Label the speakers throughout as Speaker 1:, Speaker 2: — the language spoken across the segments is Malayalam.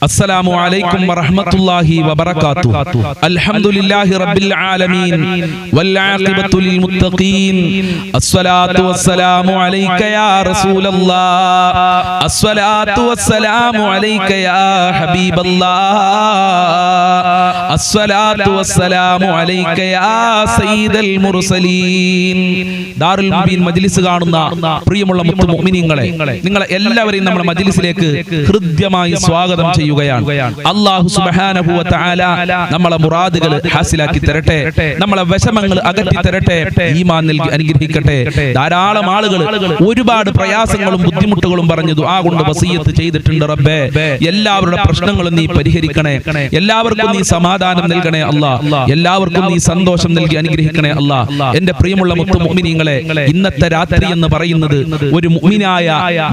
Speaker 1: السلام عليكم ورحمة الله وبركاته. الحمد لله رب العالمين والعاقبة للمتقين. الصلاة والسلام عليك يا رسول الله. الصلاة والسلام عليك يا حبيب الله. الصلاة والسلام عليك يا سيد المرسلين. ദാറുൽ മുബീൻ മജ്ലിസ് കാണുന്ന പ്രിയമുള്ള മുത്തു മുഅ്മിനീങ്ങളെ, നിങ്ങളെ എല്ലാവരെയും നമ്മുടെ മജ്ലിസിലേക്ക് ഹൃദ്യമായി സ്വാഗതം ചെയ്യുകയാണ്. അല്ലാഹു സുബ്ഹാനഹു വ തആല നമ്മളെ മുറാദുകൾ ഹാസിലാക്കി തരട്ടെ, നമ്മളെ വിഷമങ്ങൾ അകറ്റി തരട്ടെ, ഈമാൻ നൽകി അനുഗ്രഹിക്കട്ടെ. ധാരാളം ആളുകൾ ഒരുപാട് പ്രയാസങ്ങളും ബുദ്ധിമുട്ടുകളും പറഞ്ഞു ദുആ കൊണ്ട് വസിയത്ത് ചെയ്തിട്ടുണ്ട്. റബ്ബേ, എല്ലാവരുടെ പ്രശ്നങ്ങളും നീ പരിഹരിക്കണേ, എല്ലാവർക്കും നീ സമാധാനം നൽകണേ അല്ലാ, എല്ലാവർക്കും നീ സന്തോഷം നൽകി അനുഗ്രഹിക്കണേ അല്ലാ. എന്റെ പ്രിയമുള്ള മുത്തു മുഅ്മിനീങ്ങളെ, ഇന്നത്തെ രാത്രി എന്ന് പറയുന്നത് ഒരു മുഅ്മിനായ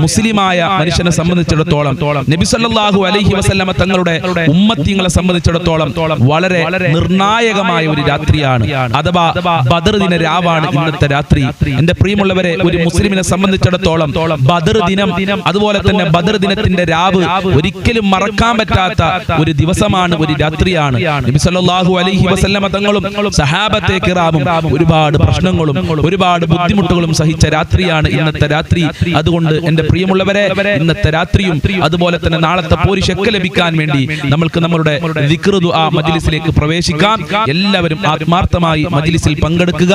Speaker 1: മുസ്ലിമായ മനുഷ്യനെ സംബന്ധിച്ചിടത്തോളം, നബി സല്ലല്ലാഹു അലൈഹി വസല്ലമ തങ്ങളുടെ ഉമ്മത്തിങ്ങളെ സംബന്ധിച്ചിടത്തോളം വളരെ നിർണായകമായ ഒരു രാത്രിയാണ്. അഥവാ ബദർ ദിന രാവാണ് ഇന്നത്തെ രാത്രി. എന്റെ പ്രിയമുള്ളവരെ, ഒരു മുസ്ലിമിനെ സംബന്ധിച്ചിടത്തോളം ബദർ ദിനം, അതുപോലെ തന്നെ ബദർ ദിനത്തിന്റെ രാവ് ഒരിക്കലും മറക്കാൻ പറ്റാത്ത ഒരു ദിവസമാണ്, ഒരു രാത്രിയാണ്. നബി സല്ലല്ലാഹു അലൈഹി വസല്ലമ തങ്ങളും സഹാബത്തെ കിറാമും ഒരുപാട് പ്രശ്നങ്ങളും ഒരുപാട് ബുദ്ധിമുട്ടുകളും സഹിച്ച രാത്രിയാണ് ഇന്നത്തെ രാത്രി. അതുകൊണ്ട് എന്റെ പ്രിയമുള്ളവരെ, ഇന്നത്തെ രാത്രിയും അതുപോലെ തന്നെ നാളത്തെ പോരിശൊക്കെ ലഭിക്കാൻ വേണ്ടി നമ്മൾക്ക് നമ്മുടെ ദിക്ർ ദുആ മജ്ലിസിലേക്ക് പ്രവേശിക്കാം. എല്ലാവരും ആത്മാർത്ഥമായി മജ്ലിസിൽ പങ്കെടുക്കുക.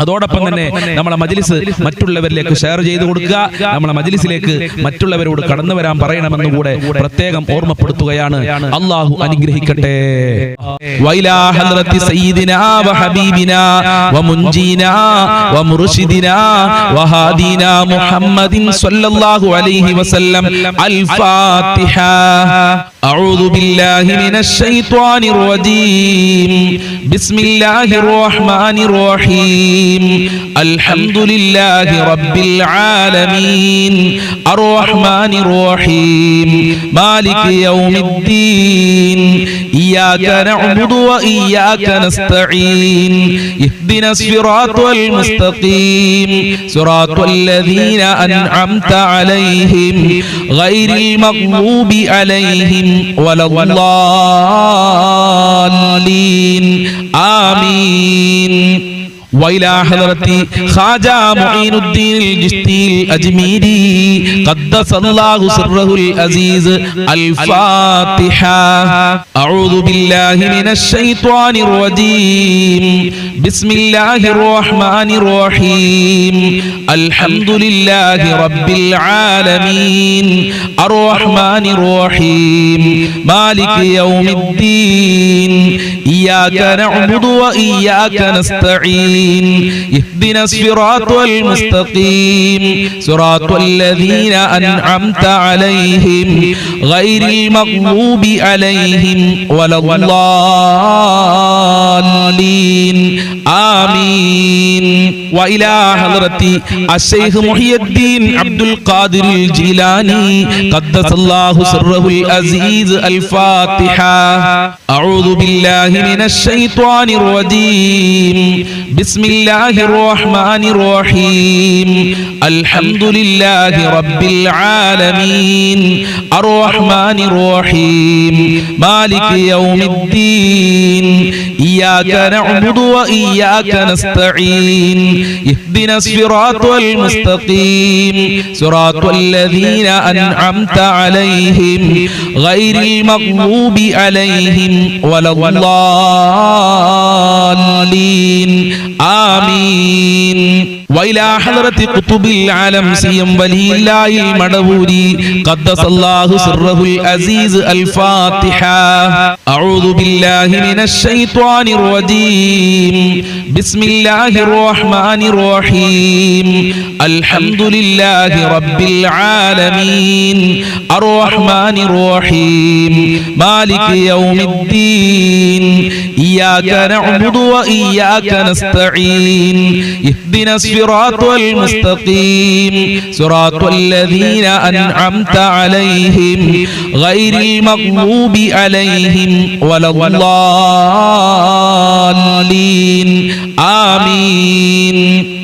Speaker 1: അതോടൊപ്പം തന്നെ നമ്മളെ മജ്ലിസ് മറ്റുള്ളവരിലേക്ക് ഷെയർ ചെയ്തു കൊടുക്കുക. നമ്മളെ മജ്ലിസിലേക്ക് മറ്റുള്ളവരോട് കടന്നു വരാൻ പറയണമെന്ന് കൂടെ പ്രത്യേകം ഓർമ്മപ്പെടുത്തുകയാണ്. അല്ലാഹു അനുഗ്രഹിക്കട്ടെ. വൈലാ ഹദ്റത്തി സയ്യിദിനാ വഹബീബിനാ വമുൻജീനാ വമുർശിദിനാ വഹാദീനാ മുഹമ്മദിൻ സ്വല്ലല്ലാഹു അലൈഹി വസല്ലം. അൽ ഫാത്തിഹ. أعوذ بالله من الشيطان الرجيم. بسم الله الرحمن الرحيم. الحمد لله رب العالمين الرحمن الرحيم مالك يوم الدين. إياك نعبد وإياك نستعين. اهدنا الصراط المستقيم صراط الذين أنعمت عليهم غير المغضوب عليهم ولا الضالين. آمين. وإلى حضرة خواجة معين الدين الجشتي الأجميري قدس الله سره العزيز. الفاتحة. أعوذ بالله من الشيطان الرجيم. بسم الله الرحمن الرحيم. الحمد لله رب العالمين الرحمن الرحيم مالك يوم الدين. إياك نعبد وإياك نستعين. اهدنا الصراط المستقيم صراط الذين أنعمت عليهم غير المغضوب عليهم ولا الضالين. آمين. وإلى حضرة الشيخ محي الدين عبد القادر الجيلاني قدس الله سره العزيز. الفاتحة. أعوذ بالله من الشيطان الرجيم. بسم الله الرحمن الرحيم. الحمد لله رب العالمين الرحمن الرحيم مالك يوم الدين. إياك نعبد وإياك نستعين. اهدنا الصراط المستقيم صراط الذين أنعمت عليهم غير المغضوب عليهم ولا الضالين. آمين. وإلى حضرة قطب العالم سيم ولي الله المدبوري قدس الله سره العزيز. الفاتحة. أعوذ بالله من الشيطان الرجيم. بسم الله الرحمن الرحيم. الحمد لله رب العالمين الرحمن الرحيم مالك يوم الدين. إياك نعبد وإياك نستعين. اهدنا الصراط المستقيم صراط الذين أنعمت عليهم غير المغضوب عليهم ولا الضالين. آمين.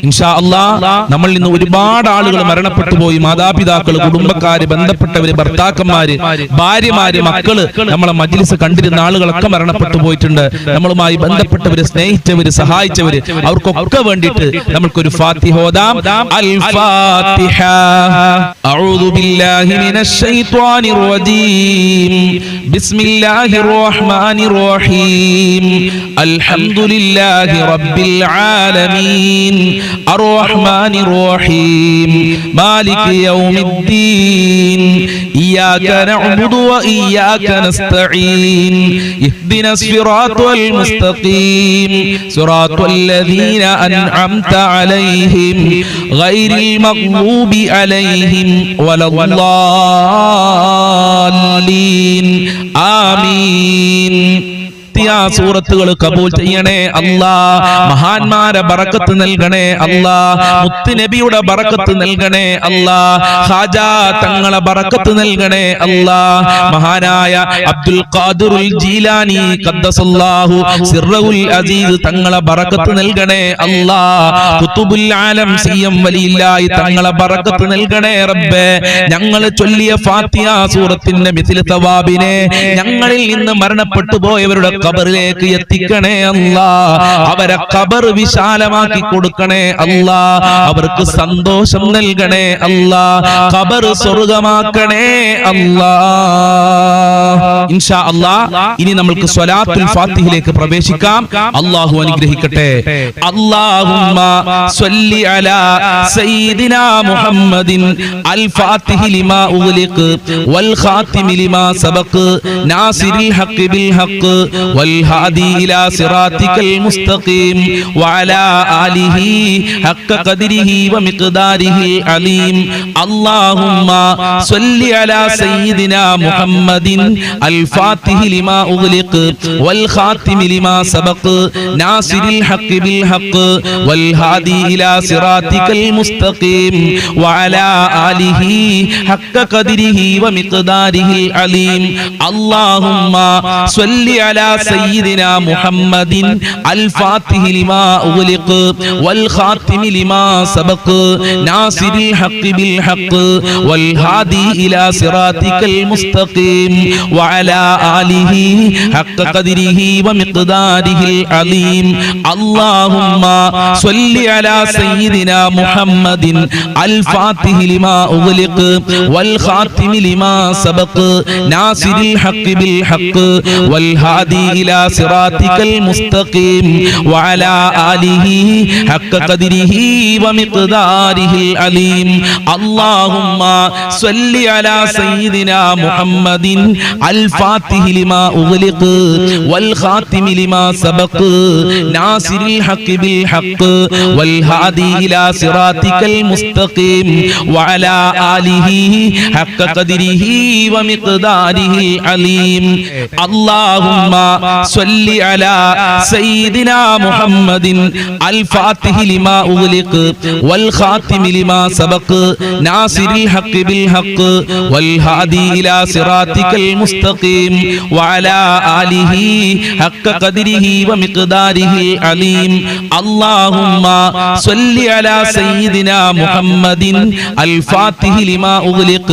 Speaker 1: ഇൻഷാ അല്ലാഹ് നമ്മൾ ഇന്ന് ഒരുപാട് ആളുകൾ മരണപ്പെട്ടു പോയി. മാതാപിതാക്കൾ, കുടുംബക്കാര്, ബന്ധപ്പെട്ടവര്, ഭർത്താക്കന്മാര്, ഭാര്യമാര്, മക്കള്, നമ്മളെ മജ്ലിസ് കണ്ടിരുന്ന ആളുകളൊക്കെ മരണപ്പെട്ടു പോയിട്ടുണ്ട്. നമ്മളുമായി ബന്ധപ്പെട്ടവര്, സ്നേഹിച്ചവര്, സഹായിച്ചവര്, അവർക്കൊക്കെ വേണ്ടിയിട്ട് നമ്മൾക്കൊരു ഫാത്തിഹ ഓതാം. അൽ ഫാത്തിഹ. അഊദു ബില്ലാഹി മിനശ് ശൈത്വാനിർ റജീം. ബിസ്മില്ലാഹിർ റഹ്മാനിർ റഹീം. അൽഹംദുലില്ലാഹി റബ്ബിൽ ആലമീൻ. അർറഹ്മാനിർ റഹീം. മാലികി യൗമിദ്ദീൻ. ഇയ്യാക നഅ്ബുദു വ ഇയ്യാക നസ്തഈൻ. ഇഹ്ദിനസ് സിറാത്തൽ മുസ്തഖീം. സിറാത്തൽ ലദീന അൻഅംത അലൈഹിം ഗൈറിൽ മഗ്ദൂബി അലൈഹിം വലദ്ദാല്ലീൻ. ആമീൻ. സൂറത്തുകൾ കബൂൽ ചെയ്യണേ അല്ലാ. മഹാന്മാരെ ബറക്കത്ത് നൽകണേ അല്ലാ. മുത്തുനബിയുടെ ബറക്കത്ത് നൽകണേ അല്ലാ. ഖാജാ തങ്ങളെ ബറക്കത്ത് നൽകണേ അല്ലാ. മഹാനായ അബ്ദുൽ ഖാദിറുൽ ജീലാനി ഖദ്ദസല്ലാഹു സിർറുൽ അസീസ് തങ്ങളെ ബറക്കത്ത് നൽകണേ അല്ലാ. ഖുതുബുൽ ആലം സിയം വലിയില്ലാഹി തങ്ങളെ ബറക്കത്ത് നൽകണേ റബ്ബേ. ഞങ്ങൾ ചൊല്ലിയ ഫാത്തിഹ സൂറത്തിന്റെ മിസ്ല തവാബിനെ ഞങ്ങളിൽ നിന്ന് മരണപ്പെട്ടു പോയവരുടെ ഖബറിലേക്ക് എത്തിക്കണേ അല്ലാ. അവരെ ഖബർ വിശാലമാക്കി കൊടുക്കണേ അല്ലാ. അവർക്ക് സന്തോഷം നൽകണേ അല്ലാ. ഖബർ സ്വർഗ്ഗമാക്കണേ അല്ലാ. ഇൻഷാ അല്ലാഹ് ഇനി നമുക്ക് സ്വലാത്തുൽ ഫാത്തിഹയിലേക്ക് പ്രവേശിക്കാം. അല്ലാഹു അനുഗ്രഹിക്കട്ടെ. അല്ലാഹുമ്മ സ്വല്ലി അലാ സയ്യിദിനാ മുഹമ്മദിൻ അൽ ഫാത്തിഹി ലിമാ ഉഗ്ലിഖ് വൽ ഖാതിമി ലിമാ സബഖ് നാസിരിൽ ഹഖ് ബിൽ ഹഖ് والهادي إلى صراطك المستقيم وعلى آله حق قدره ومقداره العظيم. اللهم صل على سيدنا محمد الفاتح لما أغلق والخاتم لما سبق ناصر الحق بالحق والهادي إلى صراطك المستقيم وعلى آله حق قدره ومقداره العظيم. اللهم صل على سيدنا محمد الفاتح لما أغلق والخاتم لما سبق ناصر الحق بالحق والهادي إلى صراطك المستقيم وعلى آله حق قدره ومقداره العظيم. اللهم صل على سيدنا محمد الفاتح لما أغلق والخاتم لما سبق ناصر الحق بالحق والهادي إلى صراطك المستقيم وعلى آله حق قدره ومقداره العظيم. اللهم صل على سيدنا محمد الفاتح لما أغلق والخاتم لما سبق ناصر الحق بالحق والهادي إلى صراطك المستقيم وعلى آله حق قدره ومقداره العظيم. اللهم صل على سيدنا محمد الفاتح لما أغلق والخاتم لما سبق ناصر الحق بالحق والهادي إلى صراطك المستقيم وعلى آله حق قدره ومقداره العظيم. اللهم صل على سيدنا محمد الفاتح لما أغلق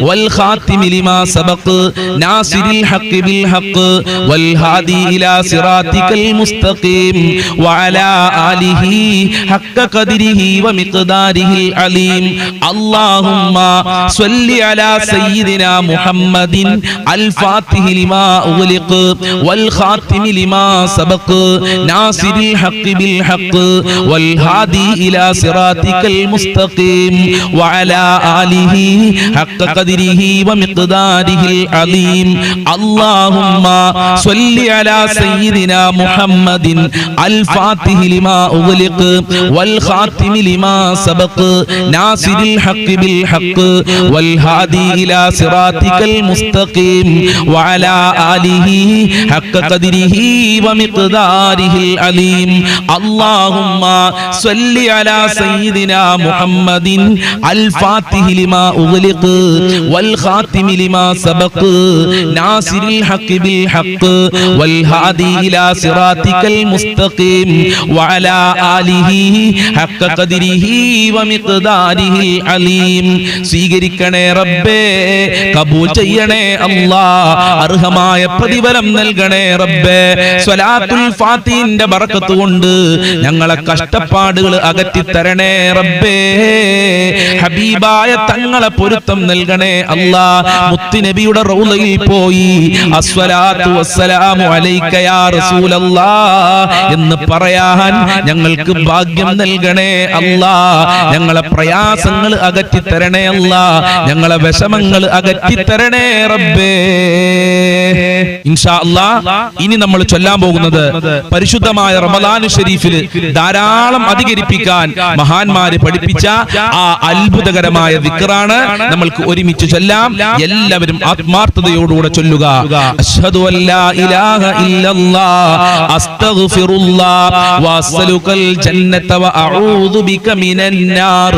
Speaker 1: والخاتم لما سبق ناصر الحق بالحق والهادي إلى صراطك المستقيم وعلى آله حق قدره ومقداره العظيم. اللهم صل على سيدنا محمد الفاتح لما أغلق والخاتم لما سبق ناصر الحق بالحق والهادي إلى صراطك المستقيم وعلى آله حق قدره ومقداره العظيم. اللهم صل على سيدنا محمد الفاتح لما أغلق والخاتم لما سبق ناصر الحق بالحق والهادي إلى صراطك المستقيم وعلى آله حق قدره ومقداره العظيم اللهم صل على سيدنا محمد الفاتح لما أغلق والخاتم لما سبق ناصر الحق بالحق والهادي إلى صراطك المستقيم وعلى آله حق قدره ومقداره العظيم സ്വീകരിക്കണേ റബ്ബേ, കബൂൽ ചെയ്യണേ അല്ലാഹ്, അർഹമായ പ്രതിഫലം നൽകണേ റബ്ബേ. സ്വലാത്തുൽ ഫാത്തിഹിന്റെ ബറക്കത്ത് കൊണ്ട് ഞങ്ങളെ കഷ്ടപ്പാടുകൾ അകറ്റി തരണേ റബ്ബേ. ഹബീബായ തങ്ങളെ പൊരുത്തം നൽകണേ അല്ലാഹ്. മുത്തുനബിയുടെ റൗളയിൽ പോയി അസ്സലാത്തു വസ്സലാമു അലൈക യാ റസൂലല്ലാഹ് എന്ന് പറയാൻ ഞങ്ങൾക്ക് ഭാഗ്യം നൽകണേ അല്ലാഹ്. ഞങ്ങളെ പ്രയാസങ്ങൾ അകറ്റി തരണേ അല്ലാഹ്, ഞങ്ങളെ വിഷമങ്ങൾ അകറ്റി തരണേ റബ്ബേ. ഇൻഷാ അല്ലാഹ് ഇനി നമ്മൾ ചൊല്ലാൻ പോകുന്നത് പരിശുദ്ധമായ റമദാൻ ഷരീഫിൽ ധാരാളം അധികരിപ്പിക്കാൻ മഹാന്മാര് പഠിപ്പിച്ച ആ അത്ഭുതകരമായ ദിക്റാണ്. നമ്മൾക്ക് ഒരുമിച്ച് ചൊല്ലാം. എല്ലാവരും ആത്മാർത്ഥതയോടുകൂടെ ചൊല്ലുക. അശ്ഹദു അല്ലാ ഇലാഹ ഇല്ലല്ലാഹ് അസ്തഗ്ഫിറുല്ലാഹ് വഅസ്അലുകൽ ജന്നത വഅഊദു ബിക മിനൻ നാർ.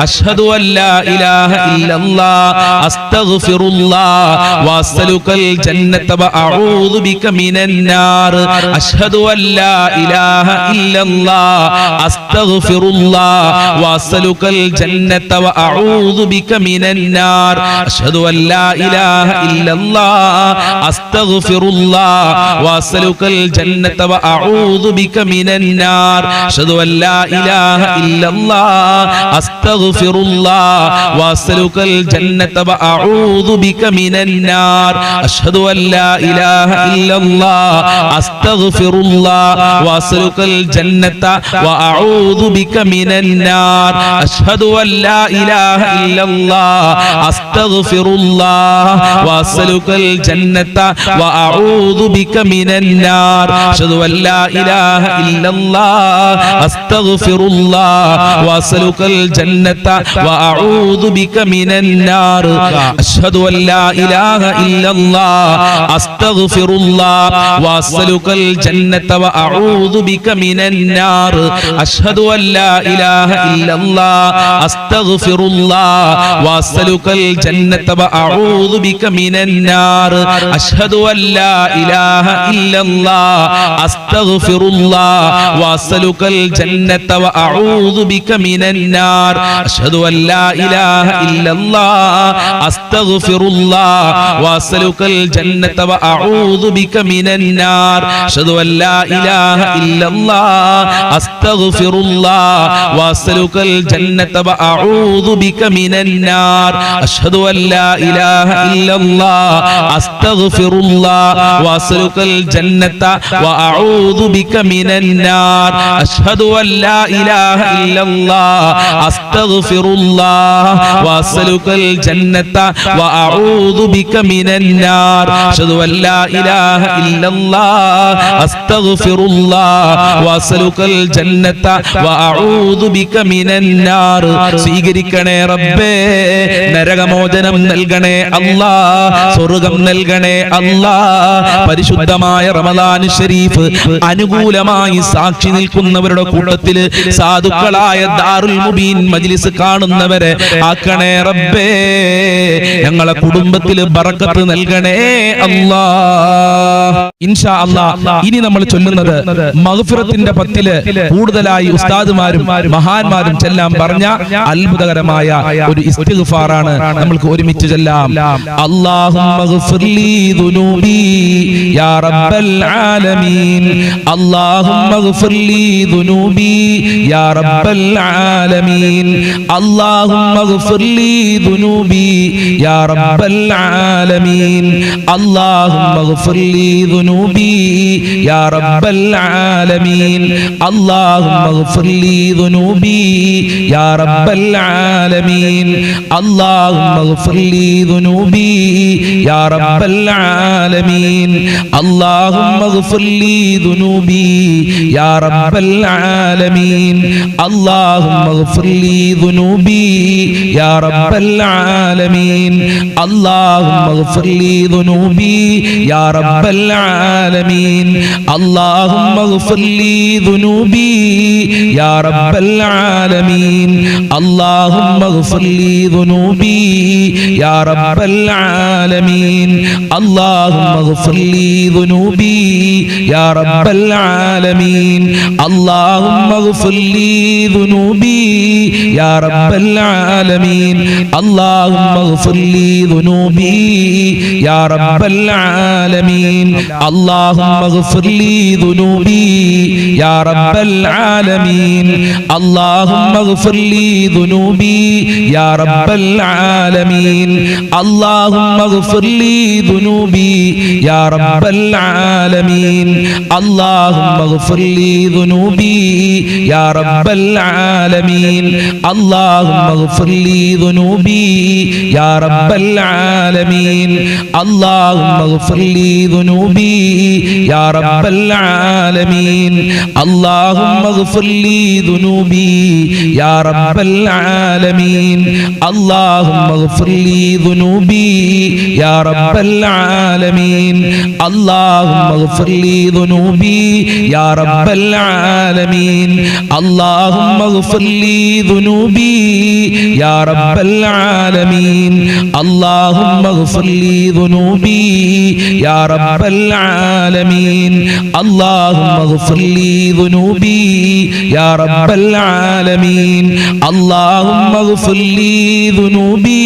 Speaker 1: അശ്ഹദു അല്ലാ ഇലാഹ ഇല്ലല്ലാഹ് അസ്തഗ്ഫിറുല്ലാഹ് വഅസ്അലുകൽ ജന്നത വഅഊദു ബിക മിനൻ നാർ. അശ്ഹദു അല്ലാ ഇലാഹ ഇല്ലല്ലാഹ് അസ്തഗ്ഫിറുല്ലാഹ് വഅസ്അലുകൽ ജന്നത വഅഊദു ബിക മിനൻ നാർ. അശ്ഹദു അല്ലാ ഇലാഹ ഇല്ലല്ലാഹ് അസ്തഗ്ഫിറുല്ലാഹ് വഅസ്അലുകൽ ജന്നത വഅഊദു ബിക മിനൻ നാർ. അശ്ഹദു അല്ലാ ഇലാഹ ഇല്ലല്ലാഹ് അസ്തഗ്ഫിറുല്ലാഹ് വഅസ്അലുകൽ ജന്നത വഅഊദു ബിക മിനൻ നാർ. അശ്ഹദു അല്ലാ ഇലാഹ ഇല്ലല്ലാഹ് അസ്തഗ്ഫിറുല്ലാഹ് വഅസ്അലുകൽ ജന്നത വഅഊദു ബിക മിനൻ നാർ. അശ്ഹദു അല്ലാ ഇലാഹ ഇല്ലല്ലാഹ് അസ്തഗ്ഫിറുല്ലാഹ് വഅസ്അലുകൽ ജന്നത വഅഊദു ബിക മിനൻ നാർ. അശ്ഹദു അല്ലാ ഇലാഹ ഇല്ലല്ലാഹ് അസ്തഗ്ഫിറുല്ലാഹ് വഅസ്അലുകൽ ജന്നത വഅഊദു ബിക മിനൻ നാർ. അശ്ഹദു അല്ലാ ഇലാഹ ഇല്ലല്ലാഹ് അസ്തഗ്ഫിറുല്ലാഹ് വഅസ്അലുകൽ ജന്നത വഅഊദു ബിക മിനൻ നാർ. അശ്ഹദു അല്ലാ ഇലാഹ ഇല്ലല്ലാഹ് അസ്തഗ്ഫിറുല്ലാഹ് വഅസ്അലുകൽ ജന്നത വഅഊദു ബിക മിനൻ നാർ. അശ്ഹദു അല്ലാ ഇലാഹ ഇല്ലല്ലാഹ് അസ്തഗ്ഫിറുല്ലാഹ് വഅസ്അലുകൽ ജന്നത വഅഊദു ബിക മിനൻ നാർ. അശ്ഹദു അല്ലാ ഇലാഹ ഇല്ലല്ലാഹ് അസ്തഗ്ഫിറുല്ലാഹ് വഅസ്അലുകൽ ജന്നത വഅഊദു ബിക മിനൻ നാർ. അശ്ഹദു അല്ലാ ഇലാഹ ഇല്ലല്ലാഹ് അസ്തഗ്ഫിറുല്ലാഹ് വഅസ്അലുകൽ ജന്നത വഅഊദു ബിക മിനൻ നാർ. അശ്ഹദു അല്ലാ ഇലാഹ ഇല്ലല്ലാഹ് അസ്തഗ്ഫിറുല്ലാഹ് വഅസ്അലുകൽ ജന്നത വഅഊദു ബിക മിനൻ നാർ. അശ്ഹദു അല്ലാ ഇലാഹ ഇല്ലല്ലാഹ് അസ്തഗ്ഫിറുല്ലാഹ് വഅസ്അലുകൽ ജന്നത വഅഊദു ബിക മിനൻ നാർ. അശ്ഹദു അല്ലാ ഇലാഹ ഇല്ലല്ലാഹ് അസ്തഗ്ഫിറുല്ലാഹ് വഅസ്അലുകൽ ജന്നത വഅഊദു ബിക മിനൻ നാർ. സ്വീകരിക്കണേ റബ്ബേ, നരകമോചനം നൽകണേ അല്ലാഹ്, സ്വർഗ്ഗം നൽകണേ അല്ലാഹ്. പരിശുദ്ധമായ റമദാൻ ഷരീഫ് അനുകൂലമായി സാക്ഷി നിൽക്കുന്നവരുടെ കൂട്ടത്തിൽ സാധുക്കളായ ദാറുൽ മുബീൻ മജ്ലിസ് കാണുന്നവരെ ആക്കണേ റബ്ബേ. ഞങ്ങളെ കുടുംബത്തിൽ ബറക്കത്ത് നൽകണേ അല്ലാഹ്. ഇൻഷാ അല്ലാഹ് ഇനി നമ്മൾ ചൊല്ലുന്നത് മഗ്ഫിറത്തിന്റെ പത്തില് കൂടുതലായി ഉസ്താദുമാരും മഹാന്മാരും ചെല്ലാൻ പറഞ്ഞ അത്ഭുതകരമായ ഒരു ഇസ്തിഗ്ഫാറാണ്. നമ്മൾക്ക് ഒരുമിച്ച് ചെല്ലാം. അല്ലാഹുമ്മ ഗ്ഫിർലി ദുനൂബി യാ റബ്ബൽ ആലമീൻ. അല്ലാഹുമ്മ ഗ്ഫിർലി ദുനൂബി യാ റബ്ബൽ ആലമീൻ. അല്ലാഹുമ്മ ഗ്ഫിർലി ദുനൂബി യാ റബ്ബൽ ആലമീൻ. അല്ലാഹുമ്മ ഗ്ഫിർലി ദുനൂബി യാ റബ്ബൽ ആലമീൻ. അല്ലാഹുമ്മ ഗ്ഫിർലി ദുനൂബി യാ റബ്ബൽ ആലമീൻ. അല്ലാഹുമ്മ ഗ്ഫിർലി ദുനൂബി യാ റബ്ബൽ ആലമീൻ. അല്ലാഹുമ്മ ഗ്ഫിർലി ദുനൂബി യാ റബ്ബൽ ആലമീൻ. അല്ലാഹുമ്മ ഗ്ഫിർലി ദുനൂബി യാ റബ്ബൽ ആലമീൻ. അല്ലാഹുമ്മ ഗ്ഫിർലി ദുനൂബി യാ റബ്ബൽ ആലമീൻ അല്ലാഹുമ്മ اغفر لي ذنوبي يا رب العالمين اللهم اغفر لي ذنوبي يا رب العالمين اللهم اغفر لي ذنوبي يا رب العالمين اللهم اغفر لي ذنوبي يا رب العالمين اللهم اغفر لي ذنوبي يا رب العالمين اللهم اغفر لي ذنوبي يا رب العالمين اللهم اغفر لي ذنوبي يا رب العالمين اللهم اغفر لي ذنوبي يا رب العالمين اللهم اغفر لي ذنوبي يا رب العالمين اللهم اغفر لي ذنوبي يا رب العالمين اللهم اغفر لي ذنوبي يا رب العالمين اللهم اغفر لي ذنوبي يا رب العالمين اللهم اغفر لي ذنوبي يا رب العالمين اللهم اغفر لي ذنوبي يا رب العالمين اللهم اغفر لي ذنوبي يا رب العالمين اللهم اغفر لي ذنوبي يا رب العالمين اللهم اغفر لي ذنوبي يا رب العالمين اللهم اغفر لي ذنوبي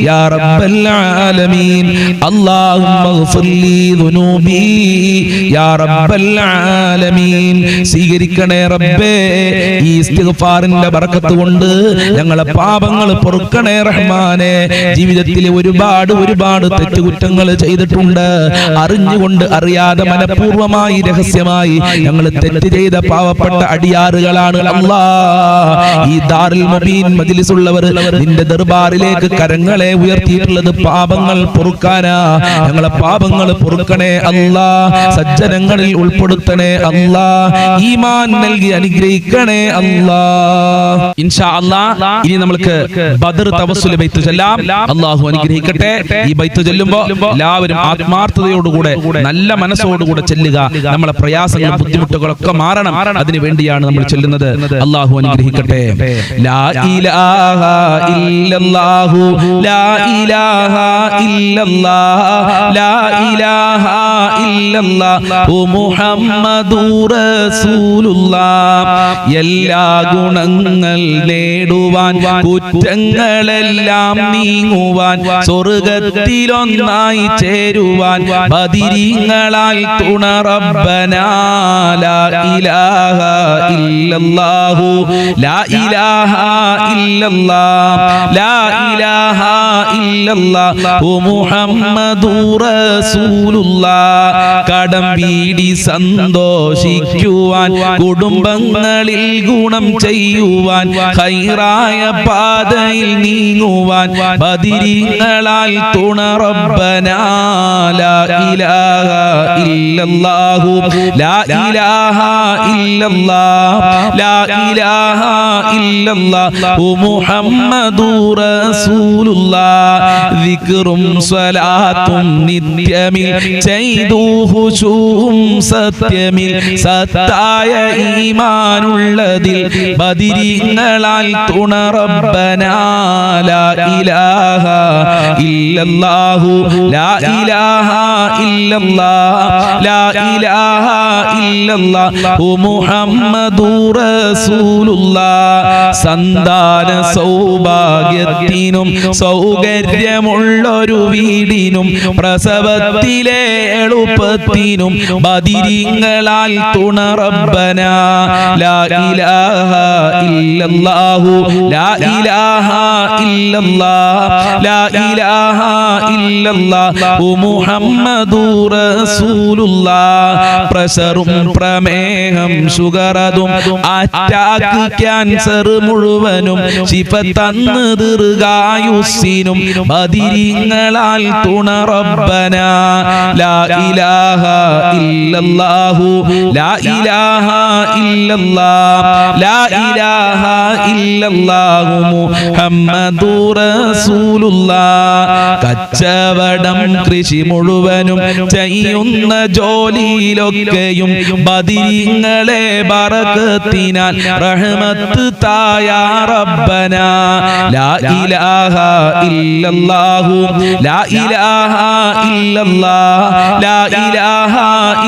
Speaker 1: يا رب العالمين اللهم اغفر لي ذنوبي يا رب العالمين സ്വീകരിക്കണേ റബ്ബേ ഈ ഇസ്തിഗ്ഫാറിന്റെ ബർക്കത്ത് കൊണ്ട് ഞങ്ങളെ പാപങ്ങൾ പൊറുക്കണേ റഹ്മാനെ ജീവിതത്തിൽ ഒരുപാട് തെറ്റുകുറ്റങ്ങൾ ചെയ്തിട്ടുണ്ട് അറിഞ്ഞുകൊണ്ട് അറിയാതെ മനഃപൂർവ്വമായി രഹസ്യമായി ഞങ്ങൾ തെറ്റ് ചെയ്ത പാവപ്പെട്ട അടിയാറുകളാണ് അല്ലാഹ് ഈ ദാറുൽ മുബീൻ മജ്ലിസ് ഉള്ളവർ നിന്റെ ദർബാറിലേക്ക് കരങ്ങളെ ഉയർത്തിയിട്ടുള്ളത് പാപങ്ങൾ പൊറുക്കാനാ ഞങ്ങളെ പാപങ്ങൾ പൊറുക്കണേ അല്ലാഹ് സജ്ജനങ്ങളിൽ ഉൾപ്പെടുത്തണേ അല്ലാഹ് ഈമാൻ നൽകി അനുഗ്രഹിക്കണേ അല്ലാഹ് ഇൻഷാ അല്ലാഹ് ഇനി നമുക്ക് ബദർ തവസ്സുൽ ബൈത്ത് ചൊല്ലാം അല്ലാഹു അനുഗ്രഹിക്കട്ടെ ഈ ബൈത്ത് ചൊല്ലുമ്പോൾ എല്ലാവരും ആത്മാർത്ഥതയോടുകൂടെ നല്ല മനസ്സോടുകൂടെ ചെല്ലുക നമ്മളെ പ്രയാസങ്ങളും ബുദ്ധിമുട്ടുകളൊക്കെ മാറണം അതിനു വേണ്ടിയാണ് നമ്മൾ ചൊല്ലുന്നത് അല്ലാഹു അനുഗ്രഹിക്കട്ടെ ലാ ഇലാഹ ഇല്ലല്ലാഹു ലാ ഇലാഹ ഇല്ലല്ലാഹ് ലാ ഇലാഹ ഇല്ലല്ലാഹു മുഹമ്മദുർ റസൂലുള്ളാഹ് എല്ലാ ഗുണങ്ങൾ നേടുവാൻ കുറ്റങ്ങളെല്ലാം നീങ്ങുവാൻ സ്വർഗ്ഗത്തിലൊന്നായി ചേരുവാൻ ബദരീങ്ങളാൽ തുണ റബ്ബനാ ലാ ഇലാഹ ഇല്ലല്ലാഹു ലാ ഇലാഹ ഇല്ലല്ലാഹ് ലാ ഇലാഹ ഇല്ലല്ലാഹു മുഹമ്മദുർ റസൂലുള്ളാഹ് കടം വീടി സന്തോഷിക്കുവാൻ കുടുംബങ്ങളിൽ ഗുണം ചെയ്യുവാൻ ഖൈറായ പാതയിൽ നീങ്ങുവാൻ ബദരീങ്ങളാൽ തുണ റബ്ബനാ ലാ ഇലാഹ ഇല്ലല്ലാഹു ലാ ഇലാഹ ഇല്ലല്ലാഹ് ലാ ഇലാഹ ഇല്ലല്ലാഹു മുഹമ്മദുർ റസൂലുള്ളാഹ് ദിക്റും സ്വലാത്തും നിത്യമിൽ ചെയ്തു ഖുശൂഉം സത്യമിൽ സത്തായ ഈമാനുള്ളതിൽ ബദരീങ്ങളാൽ തുണ റബ്ബനാ ലാ ഇലാഹ ഇല്ലല്ലാഹു ലാ ഇലാഹ ഇല്ലല്ലാഹ് ലാ ഇലാഹ ഇല്ലല്ലാഹു മുഹമ്മദുർ റസൂലുള്ളാഹ് സന്താന സൗഭാഗ്യത്തിനും സൗകര്യമുള്ളൊരു വീടിനും പ്രസവത്തിലെ എളുപ്പത്തിനും ബദരീങ്ങളാൽ തുണ റബ്ബനാ ലാ ഇലാഹ ഇല്ലല്ലാഹു ലാ ഇലാഹ ഇല്ലല്ലാഹ് ലാ ഇലാഹ ഇല്ലല്ലാഹു മുഹമ്മദുർ റസൂലുള്ളാഹ് പ്രഷറും പ്രമേഹം ഷുഗറതും അറ്റാക്ക് ക്യാൻസർ മുഴുവനും ശിഫ തന്ന് ദീർഘായുസ്സിനും ബദിരീങ്ങളാൽ തുണ റബ്ബന ലാ ഇലാഹ ഇല്ലല്ലാഹു ലാ ഇലാഹ ഇല്ലല്ലാഹ് ലാ ഇലാഹ ഇല്ലല്ലാഹു മുഹമ്മദുർ റസൂലുള്ളാഹ് കച്ചവടം കൃഷി മുഴുവനും ചെയ്യുന്ന ജോലിയിലൊക്കെയും ബദിരീങ്ങളെ ബറകത്തിനാൽ റഹ്മത്ത് തായ റബ്ബന ലാ ഇലാഹ ഇല്ലല്ലാഹു ലാ ഇലാഹ ഇല്ലല്ലാഹ് ലാ ഇലാഹ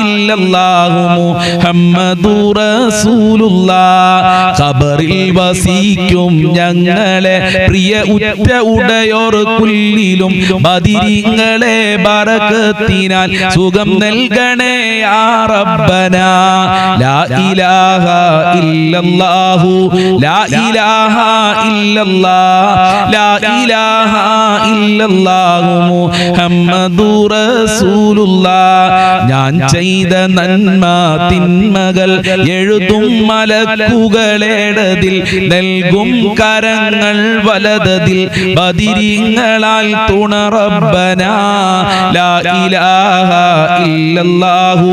Speaker 1: ഇല്ലല്ലാഹു മുഹമ്മദുർ റസൂലുള്ളാഹ് ഖബറിൽ വസിക്കും ഞങ്ങളെ പ്രിയ ഉറ്റ ഉടയോർ കുല്ലിലും ബദിരീങ്ങളെ ബറകത്തിനാൽ സുഖം നൽകണേ യാ റബ്ബന ലാ ഇലാഹ ഇല്ലല്ലാഹു ലാ ഇലാഹ ഇല്ലല്ലാഹ് ലാ ഇലാഹ ഇല്ലല്ലാഹു മുഹമ്മദുർ റസൂലുള്ളാഹ് ഞാൻ ചെയ്ത നന്മ തിന്മകൾ എഴുതും മലക്കുകളേടതിൽ നൽകും കരങ്ങൾ വലതതിൽ ബദിരീങ്ങളാൽ തുണ റബ്ബന ലാ ഇലാഹ ഇല്ലല്ലാഹു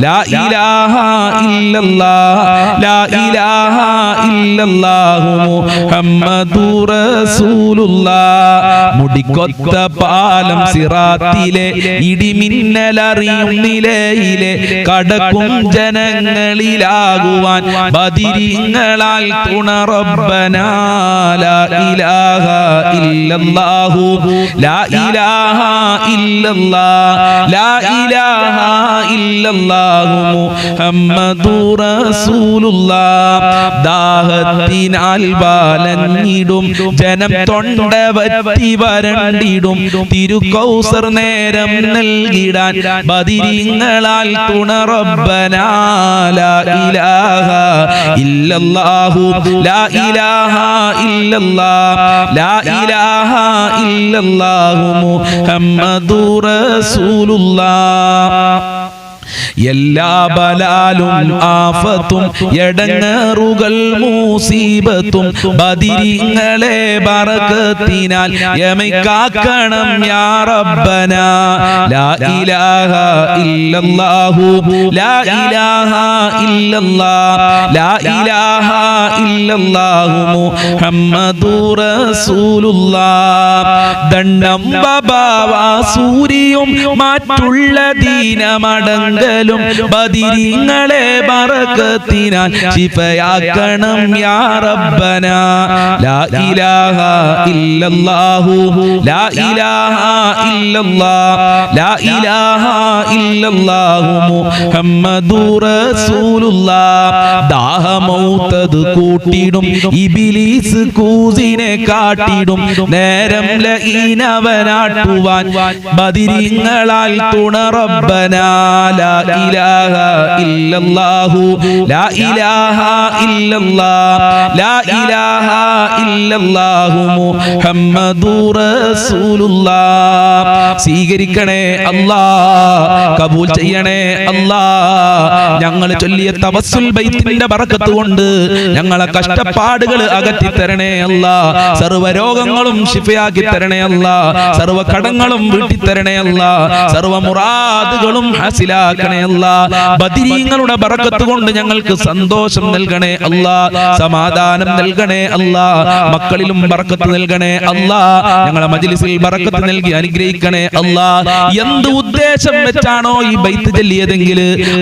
Speaker 1: ലാ ഇലാഹ ഇല്ലല്ലാഹ് ലാ ഇലാഹ ഇല്ലല്ലാഹു മുഹമ്മദുർ റസൂലുള്ളാഹ് മുടിക്കൊത്ത പാലം സിറാത്തിലെ ഇടിമിന്നലറിയും നിലയിലെ കടക്കും ജനങ്ങളിലാകുവാൻ ബദിരീങ്ങളാൽ തുണ റബ്ബന ലാ ഇലാഹ ഇല്ലല്ലാഹു ലാ ഇലാഹ ഇല്ലല്ലാഹ് ലാ ഇലാഹ ഇല്ലല്ലാഹു മുഹമ്മദുർ റസൂലുള്ളാഹ് ദാഹത്തിനാൽ വലഞ്ഞിടും ജനം തൊണ്ട വറ്റി വരണ്ടിടും തിരുകൗസർ നേരം നൽകിടാൻ ബദിരീങ്ങളാൽ തുണ റബ്ബന ലാ ഇലാഹ ഇല്ലല്ലാഹു ലാ ഇലാഹ ഇല്ലല്ലാഹ് ലാ ഇലാഹ ഇല്ലല്ലാഹു മുഹമ്മദുർ റസൂലുള്ളാഹ് എല്ലാ ബലാലും ആഫത്തും എടങ്ങേറുകൾ മുസീബത്തും ബദിരീങ്ങളെ ബറകത്തിനാൽ യമൈക്കാക്കണം യാ റബ്ബന ലാ ഇലാഹ ഇല്ലല്ലാഹു ലാ ഇലാഹ ഇല്ലല്ലാഹ് ലാ ഇലാഹ ഇല്ലല്ലാഹു മുഹമ്മദുർ റസൂലുള്ളാഹ് ദണ്ഡം ബബാവ സൂരിയും മറ്റുള്ള ദീനമടങ്കലും ബദിരീങ്ങളെ ബറകത്തിനാൽ ശിഫയാക്കണം യാ റബ്ബന ലാ ഇലാഹ ഇല്ലല്ലാഹു ലാ ഇലാഹ ഇല്ലല്ലാഹ് ലാ ഇലാഹ ഇല്ലല്ലാഹു മുഹമ്മദുർ റസൂലുള്ളാഹ് ദാഹമൗതത് കൂട്ടിടും ഇബ്ലീസ് കൂസിനെ കാട്ടിടും നേരം ലഈനവനാട്ടുവാൻ ബദിരീങ്ങളാൽ തുണ റബ്ബന ലാ ഇലാഹ ഇല്ലല്ലാഹു ലാ ഇലാഹ ഇല്ലല്ലാഹ് ലാ ഇലാഹ ഇല്ലല്ലാഹു മുഹമ്മദുർ റസൂലുള്ളാഹ് സ്വീകരിക്കണേ അല്ലാഹ് കബൂൽ ചെയ്യണേ അല്ലാഹ് ഞങ്ങൾ ചൊല്ലിയ തവസ്സുൽ ബൈത്തിന്റെ ബറക്കത്ത് കൊണ്ട് ഞങ്ങളെ കഷ്ടപ്പാടുകൾ അകറ്റി തരണേ അല്ലാഹ് സർവ്വ രോഗങ്ങളും ശിഫയാക്കി തരണേ അല്ലാഹ് സർവ്വ കടങ്ങളും വീട്ടി തരണേ അല്ലാഹ് സർവ്വ മുറാദുകളും ഹാസിലാക്കണേ അല്ലാഹ് ബദിരീങ്ങളുടെ ബറക്കത്ത് കൊണ്ട് ഞങ്ങൾക്ക് സന്തോഷം നൽകണേ അല്ലാഹ് സമാധാനം നൽകണേ അല്ലാഹ് മക്കളിലും ബറക്കത്ത് നൽകണേ അല്ലാഹ് ഞങ്ങളെ മജ്ലിസിൽ ബറക്കത്ത് നൽകി അനുഗ്രഹിക്കണേ അല്ലാഹ് എന്ത് ഉദ്ദേശം വെച്ചാണോ ഈ ബൈത്ത് ചൊല്ലിയതെങ്കിൽ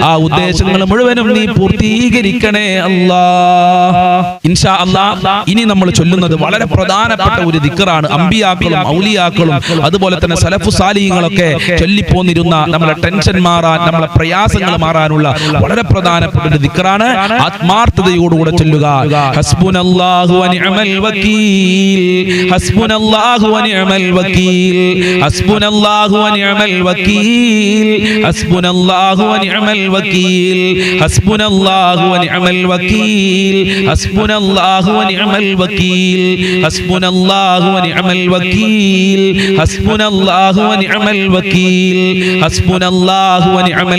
Speaker 1: ആ ഉദ്ദേശങ്ങൾ മുഴുവനും നീ പൂർത്തീകരിക്കണേ അല്ലാഹ് ഇൻഷാ അല്ലാഹ് ഇനി നമ്മൾ ചൊല്ലുന്നത് വളരെ പ്രധാനപ്പെട്ട ഒരു ദിക്റാണ് അമ്പിയാക്കളും ഔലിയാക്കളും അതുപോലെ തന്നെ സലഫു സാലിഹീങ്ങളൊക്കെ ചൊല്ലിപ്പോന്നിരുന്ന നമ്മളെ ടെൻഷൻ മാറാൻ നമ്മളെ പ്രയാസങ്ങൾ മാറാനുള്ള വളരെ പ്രധാനപ്പെട്ട ഒരു ദിക്റാണ് ആത്മാർത്ഥതയോടുകൂടെ ചൊല്ലുക ഹസ്ബുനല്ലാഹു വനിഅമൽ വകീൽ ഹസ്ബുനല്ലാഹു വനിഅമൽ വകീൽ ഹസ്ബുനല്ലാഹു വനിഅമൽ വകീൽ ഹസ്ബുനല്ലാഹു വനിഅമൽ വകീൽ ഹസ്ബുനല്ലാഹു വനിഅമൽ വകീൽ ഹസ്ബുനല്ലാഹു വനിഅമൽ വകീൽ ഹസ്ബുനല്ലാഹു വനിഅമൽ വകീൽ ഹസ്ബുനല്ലാഹു വനിഅമൽ വകീൽ ഹസ്ബുനല്ലാഹു വനിഅമൽ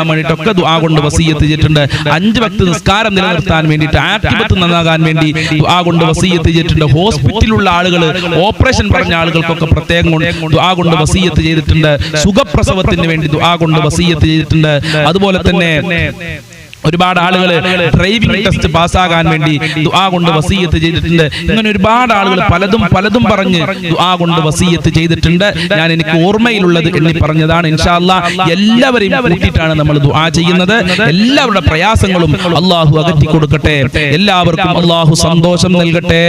Speaker 1: ലഭിക്കാൻ വേണ്ടിയിട്ടൊക്കെ ദുആ കൊണ്ട് വസിയ്യത്ത് ചെയ്തിട്ടുണ്ട്. 5 വക്ത് നിസ്കാരം നിലനിർത്താൻ വേണ്ടിയിട്ട്, ആക്ടിബത്ത് നന്നാകാൻ വേണ്ടി ദുആ കൊണ്ട് വസിയ്യത്ത് ചെയ്തിട്ടുണ്ട്. ഹോസ്പിറ്റലിലുള്ള ആളുകൾ, ഓപ്പറേഷൻ പറഞ്ഞ ആളുകൾക്കൊക്കെ പ്രത്യേകം ദുആ കൊണ്ട് വസിയ്യത്ത് ചെയ്തിട്ടുണ്ട്. സുഖപ്രസവത്തിന് വേണ്ടി ദുആ കൊണ്ട് വസിയ്യത്ത് ചെയ്തിട്ടുണ്ട്. അതുപോലെ തന്നെ ഒരുപാട് ആളുകൾ ഡ്രൈവിംഗ് ടെസ്റ്റ് പാസ്സാകാൻ വേണ്ടി ദുആ കൊണ്ട് വസിയ്യത്ത് ചെയ്തിട്ടുണ്ട്. ഇങ്ങനെ ഒരുപാട് ആളുകൾ പലതും പറഞ്ഞ് ദുആ കൊണ്ട് വസിയ്യത്ത് ചെയ്തിട്ടുണ്ട്. ഞാൻ എനിക്ക് ഓർമ്മയിലുള്ളത് എണ്ണി പറഞ്ഞതാണ്. ഇൻഷാ അല്ലാഹ് എല്ലാവരെയും കൂട്ടിയിട്ടാണ് നമ്മൾ ദുആ ചെയ്യുന്നത്. എല്ലാവരുടെ പ്രയാസങ്ങളും അല്ലാഹു അകറ്റി കൊടുക്കട്ടെ. എല്ലാവർക്കും അല്ലാഹു സന്തോഷം നൽകട്ടെ.